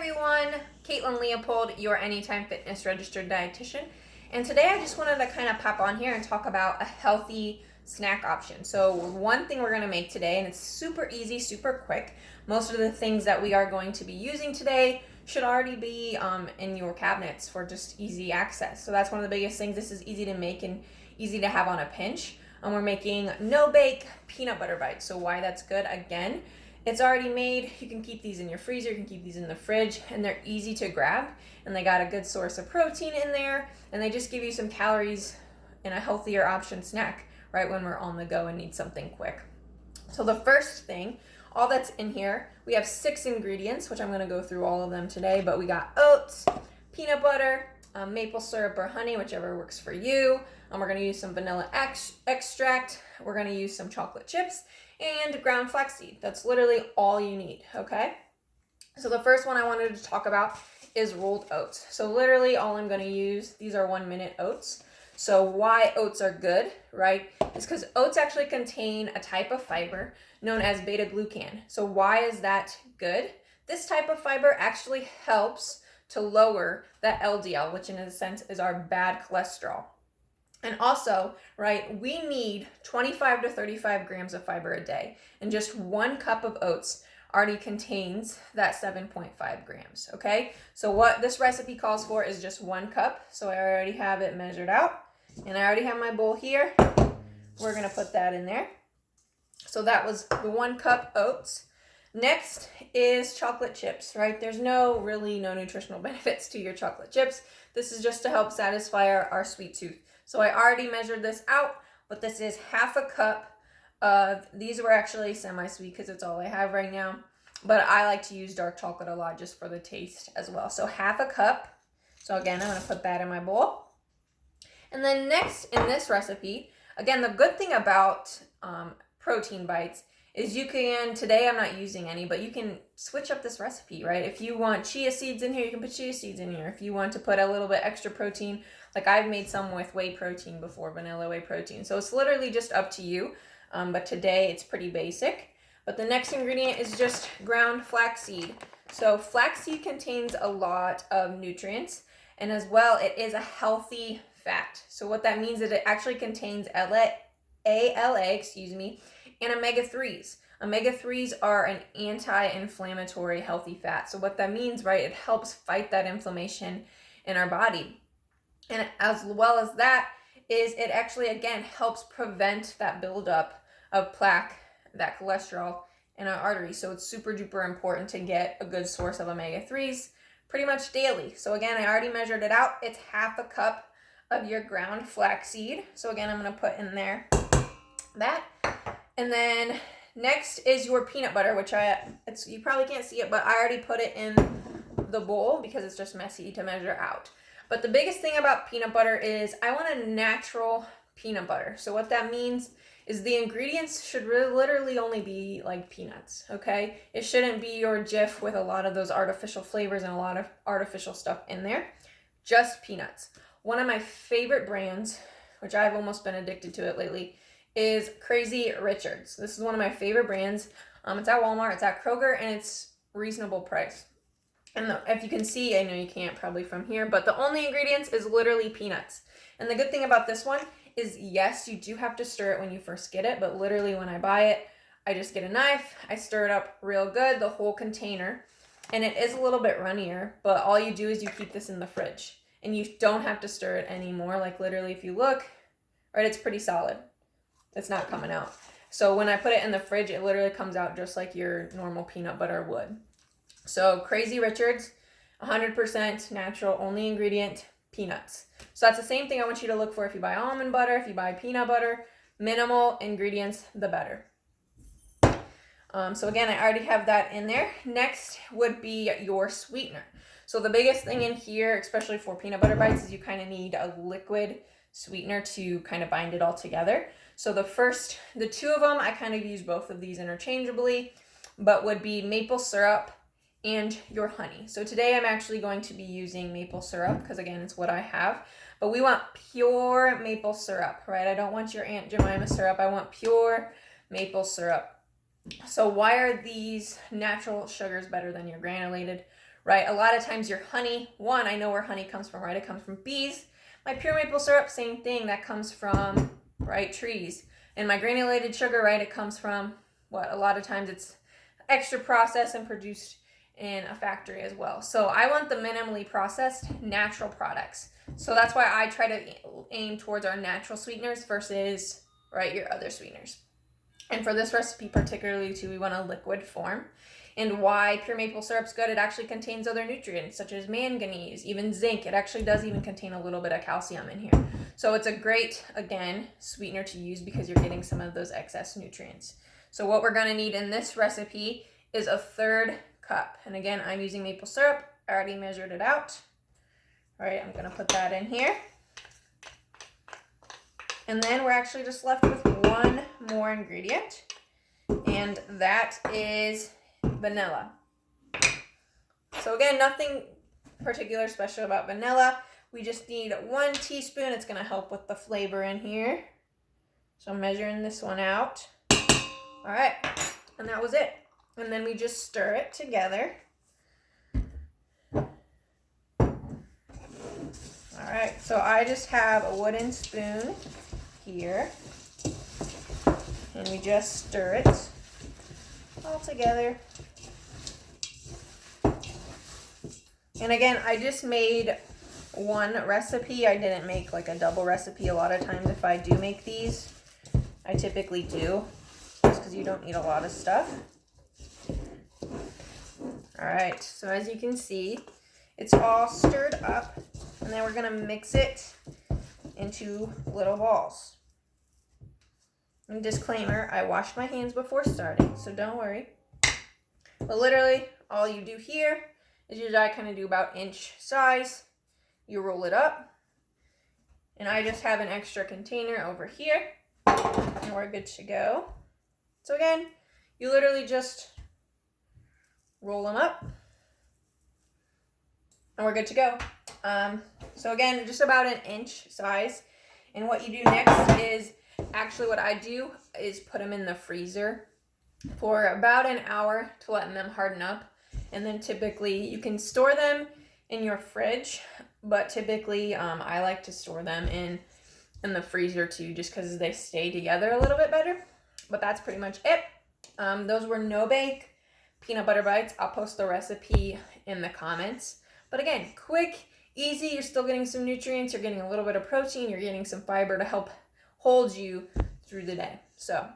everyone, Caitlin Leopold, your Anytime Fitness registered dietitian. And today I just wanted to kind of pop on here and talk about a healthy snack option. So one thing we're going to make today, and it's super easy, super quick. Most of the things that we are going to be using today should already be in your cabinets for just easy access. So that's one of the biggest things. This is easy to make and easy to have on a pinch. We're making no-bake peanut butter bites. So why that's good, again, it's already made. You can keep these in your freezer, you can keep these in the fridge, and they're easy to grab, and they got a good source of protein in there, and they just give you some calories in a healthier option snack right when we're on the go and need something quick. So the first thing, all that's in here, we have 6 ingredients, which I'm going to go through all of them today, but we got oats, peanut butter, maple syrup or honey, whichever works for you. We're going to use some vanilla extract. We're going to use some chocolate chips and ground flaxseed. That's literally all you need, okay? So the first one I wanted to talk about is rolled oats. So literally all I'm going to use, these are 1-minute oats. So why oats are good, right, is because oats actually contain a type of fiber known as beta-glucan. So why is that good? This type of fiber actually helps to lower that LDL, which in a sense is our bad cholesterol. And also, right, we need 25 to 35 grams of fiber a day, and just 1 cup of oats already contains that 7.5 grams, okay? So what this recipe calls for is just 1 cup, so I already have it measured out, and I already have my bowl here. We're gonna put that in there. So that was the 1 cup oats. Next is chocolate chips, right? There's no nutritional benefits to your chocolate chips. This is just to help satisfy our sweet tooth. So I already measured this out, but this is half a cup of, these were actually semi-sweet because it's all I have right now, but I like to use dark chocolate a lot just for the taste as well. So half a cup. So again, I'm gonna put that in my bowl. And then next in this recipe, again, the good thing about protein bites is you can, today I'm not using any, but you can switch up this recipe, right? If you want chia seeds in here, you can put chia seeds in here. If you want to put a little bit extra protein, like I've made some with whey protein before, vanilla whey protein. So it's literally just up to you, but today it's pretty basic. But the next ingredient is just ground flaxseed. So flaxseed contains a lot of nutrients, and as well, it is a healthy fat. So what that means is it actually contains ALA, and omega-3s. Omega-3s are an anti-inflammatory healthy fat. So what that means, right, it helps fight that inflammation in our body. And as well as that is it actually, again, helps prevent that buildup of plaque, that cholesterol in our arteries. So it's super duper important to get a good source of omega-3s pretty much daily. So again, I already measured it out. It's half a cup of your ground flaxseed. So again, I'm going to put in there that. And then next is your peanut butter, which you probably can't see it, but I already put it in the bowl because it's just messy to measure out. But the biggest thing about peanut butter is I want a natural peanut butter. So what that means is the ingredients should literally only be like peanuts, okay? It shouldn't be your Jif with a lot of those artificial flavors and a lot of artificial stuff in there. Just peanuts. One of my favorite brands, which I've almost been addicted to it lately, is Crazy Richards. This is one of my favorite brands. It's at Walmart, it's at Kroger, and it's reasonable price. And if you can see, I know you can't probably from here, but the only ingredients is literally peanuts. And the good thing about this one is, yes, you do have to stir it when you first get it, but literally when I buy it, I just get a knife, I stir it up real good, the whole container, and it is a little bit runnier, but all you do is you keep this in the fridge, and you don't have to stir it anymore. Like literally, if you look, right, it's pretty solid. It's not coming out. So when I put it in the fridge, it literally comes out just like your normal peanut butter would. So Crazy Richards, 100% natural, only ingredient, peanuts. So that's the same thing I want you to look for if you buy almond butter, if you buy peanut butter, minimal ingredients, the better. So again, I already have that in there. Next would be your sweetener. So the biggest thing in here, especially for peanut butter bites, is you kind of need a liquid sweetener to kind of bind it all together. So the 2 of them, I kind of use both of these interchangeably, but would be maple syrup and your honey. So today I'm actually going to be using maple syrup because again, it's what I have, but we want pure maple syrup, right? I don't want your Aunt Jemima syrup. I want pure maple syrup. So why are these natural sugars better than your granulated? right? A lot of times your honey, one, I know where honey comes from, right? It comes from bees. My pure maple syrup, same thing, that comes from, right, trees. And my granulated sugar, right, it comes from what? A lot of times it's extra processed and produced in a factory as well. So I want the minimally processed natural products. So that's why I try to aim towards our natural sweeteners versus, right, your other sweeteners. And for this recipe particularly too, we want a liquid form. And why pure maple syrup's good, it actually contains other nutrients such as manganese, even zinc. It actually does even contain a little bit of calcium in here. So it's a great, again, sweetener to use because you're getting some of those excess nutrients. So what we're gonna need in this recipe is a 1/3 cup. And again, I'm using maple syrup. I already measured it out. All right, I'm gonna put that in here. And then we're actually just left with one more ingredient, and that is vanilla. So again, nothing particular special about vanilla. We just need 1 teaspoon. It's gonna help with the flavor in here. So I'm measuring this one out. All right, and that was it. And then we just stir it together. All right, so I just have a wooden spoon here, and we just stir it all together. And again, I just made one recipe. I didn't make like a double recipe. A lot of times if I do make these, I typically do, just because you don't need a lot of stuff. All right, so as you can see, it's all stirred up, and then we're gonna mix it into little balls. And disclaimer, I washed my hands before starting, so don't worry. But literally, all you do here is usually I kind of do about inch size. You roll it up, and I just have an extra container over here, and we're good to go. So again, you literally just roll them up, and we're good to go. So again, just about an inch size. And what you do next is, actually what I do is put them in the freezer for about an hour to let them harden up. And then typically you can store them in your fridge, but typically I like to store them in the freezer too, just because they stay together a little bit better. But that's pretty much it. Those were no bake peanut butter bites. I'll post the recipe in the comments. But again, quick, easy. You're still getting some nutrients. You're getting a little bit of protein. You're getting some fiber to help hold you through the day. So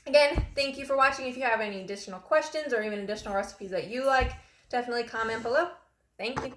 again, thank you for watching. If you have any additional questions or even additional recipes that you like, definitely comment below. Thank you.